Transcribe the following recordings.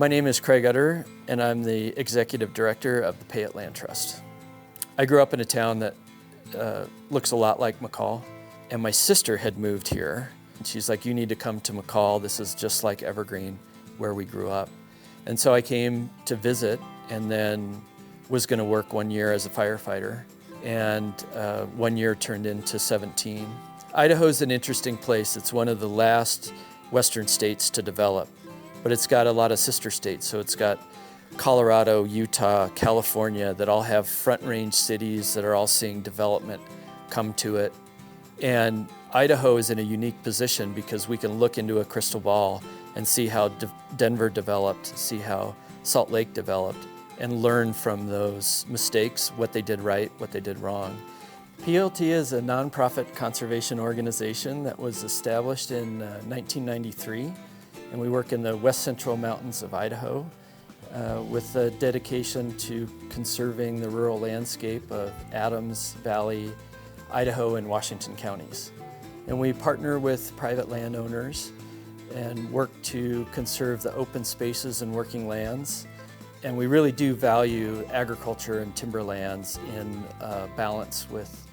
My name is Craig Utter, and I'm the Executive Director of the Payette Land Trust. I grew up in a town that looks a lot like McCall, and my sister had moved here. And she's like, you need to come to McCall. This is just like Evergreen, where we grew up. And so I came to visit, and then was going to work 1 year as a firefighter, and 1 year turned into 17. Idaho's an interesting place. It's one of the last western states to develop, but it's got a lot of sister states. So it's got Colorado, Utah, California that all have front range cities that are all seeing development come to it. And Idaho is in a unique position because we can look into a crystal ball and see how Denver developed, see how Salt Lake developed, and learn from those mistakes, what they did right, what they did wrong. PLT is a nonprofit conservation organization that was established in 1993, and we work in the west central mountains of Idaho with a dedication to conserving the rural landscape of Adams Valley, Idaho, and Washington counties. And we partner with private landowners and work to conserve the open spaces and working lands. And we really do value agriculture and timberlands in balance with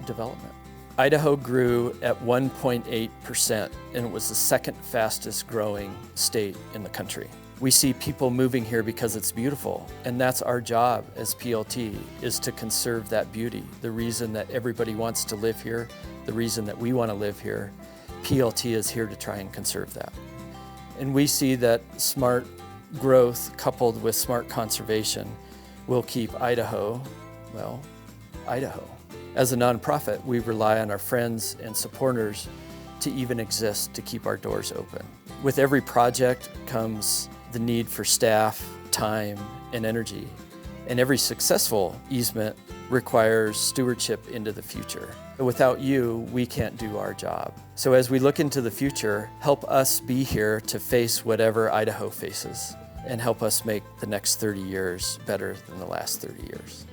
development. Idaho grew at 1.8%, and it was the second fastest growing state in the country. We see people moving here because it's beautiful, and that's our job as PLT, is to conserve that beauty. The reason that everybody wants to live here, the reason that we want to live here, PLT is here to try and conserve that. And we see that smart growth coupled with smart conservation will keep Idaho, well, Idaho. As a nonprofit, we rely on our friends and supporters to even exist, to keep our doors open. With every project comes the need for staff, time, and energy. And every successful easement requires stewardship into the future. Without you, we can't do our job. So as we look into the future, help us be here to face whatever Idaho faces, and help us make the next 30 years better than the last 30 years.